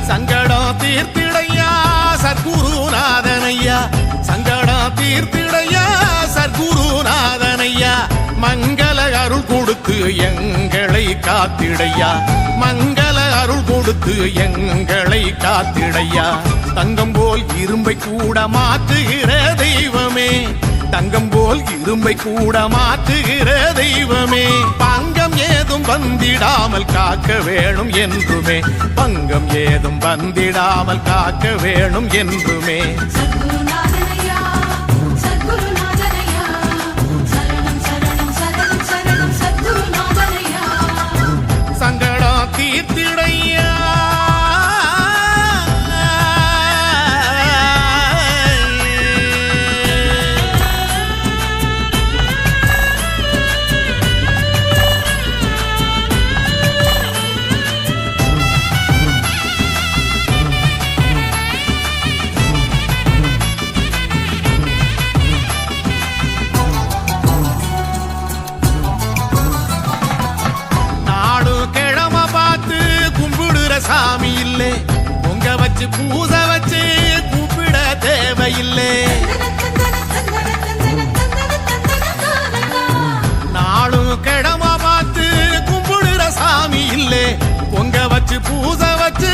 சங்கடம் தீர்த்திடையா சத்குருநாதனையா, சங்கடம் தீர்த்திடையா சத்குருநாதனையா, மங்கள அருள் கொடுத்து எங்களை காத்திடையா, மங்கள அருள் கொடுத்து எங்களை காத்திடையா. தங்கம் போல் இரும்பை கூட மாற்றுகிற தெய்வமே, தங்கம் போல் இரும்பை கூட மாற்றுகிற தெய்வமே, பங்கம் ஏதும் வந்திடாமல் காக்க வேணும் என்றுமே, பங்கம் ஏதும் வந்திடாமல் காக்க வேணும் என்றுமே. சங்கடம் தீர்த்திடையா சாமி இல்லே, பொங்க வச்சு பூசை வச்சு கூப்பிட தேவையில்லை, நாளும் கிழமை பார்த்து கும்பிடுற சாமி இல்லே, பொங்க வச்சு பூசை வச்சு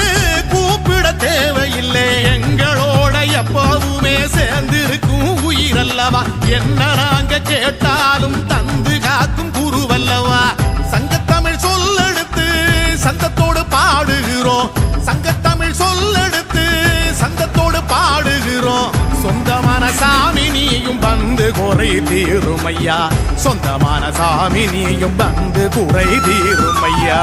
கூப்பிட தேவையில்லை. எங்களோட எப்போதுமே சேர்ந்திருக்கும் உயிரல்லவா, என்ன நாங்க கேட்டாலும் தந்து காக்கும் குருவல்லவா. சங்கத்தமிழ் சொல்லெடுத்து சங்கத்தோடு பாடுகிறோம், சங்கத்தமிழ் சொல்லெடுத்து சங்கத்தோடு பாடுகிறோம். சொந்தமான சாமி நீயும் வந்து குறை தீருமையா, சொந்தமான சாமி நீயும் வந்து குறை தீருமையா.